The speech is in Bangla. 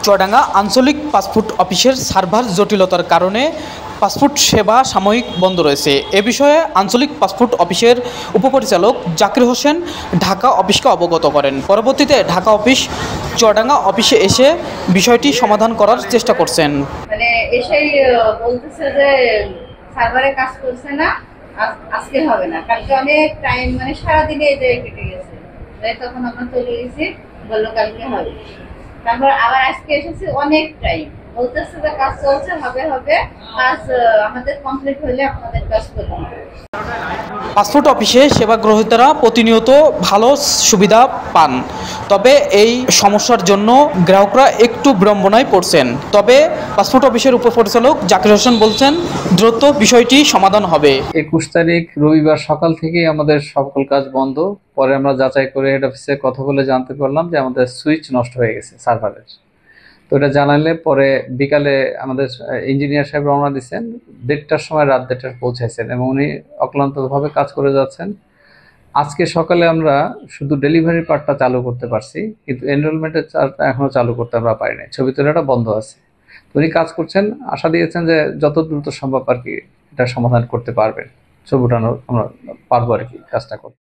চুয়াডাঙ্গা আঞ্চলিক পাসপোর্ট অফিসের সার্ভার জটিলতার কারণে পাসপোর্ট সেবা সাময়িক বন্ধ রয়েছে। এ বিষয়ে আঞ্চলিক পাসপোর্ট অফিসের উপপরিচালক জাকির হোসেন ঢাকা অফিসকে অবগত করেন। পরবর্তীতে ঢাকা অফিস চুয়াডাঙ্গা অফিসে এসে বিষয়টি সমাধান করার চেষ্টা করছেন। মানে এসেই বলতেছে যে সার্ভারে কাজ করছে না, আজকে হবে না, কালকে অনেক টাইম, মানে সারাদিনে এই জায়গায় কেটে গেছে। তখন আমরা চলে গেছি, বললো কালকে হবে। তারপর আবার আজকে এসেছি, অনেক টাইম বলতেছে যে কাজ চলছে, হবে কাজ আমাদের কমপ্লিট হলে আপনাদের কাজ করতে হবে। পাসপোর্ট অফিসে সেবা গ্রহীতারা প্রতিনিয়ত ভালো সুবিধা পান, তবে এই সমস্যার জন্য গ্রাহকরা একটু বিড়ম্বনায় পড়ছেন। তবে পাসপোর্ট অফিসের উপপরিচালক জাকির হোসেন বলছেন দ্রুত বিষয়টি সমাধান হবে। 21 তারিখ রবিবার সকাল থেকেই আমাদের সকল কাজ বন্ধ। পরে আমরা যাচাই করে হেড অফিসে কথা বলে জানতে পারলাম যে আমাদের সুইচ নষ্ট হয়ে গেছে সার্ভারের। তো এটা জানালে পরে বিকালে আমাদের ইঞ্জিনিয়ার সাহেব রওনা দিচ্ছেন, 1:30টার সময়, রাত 1:30টায় পৌঁছাইছেন এবং উনি অক্লান্তভাবে কাজ করে যাচ্ছেন। আজকে সকালে আমরা শুধু ডেলিভারি পার্টটা চালু করতে পারছি, কিন্তু এনরোলমেন্টের চার্জটা এখনো চালু করতে আমরা পারি নাই। ছবি তোলাটা বন্ধ আছে। উনি কাজ করছেন, আশা দিয়েছেন যে যত দ্রুত সম্ভব আর কি এটা সমাধান করতে পারবেন। ছবি ওঠানোর আমরা পারবো আর কি কাজটা করতে।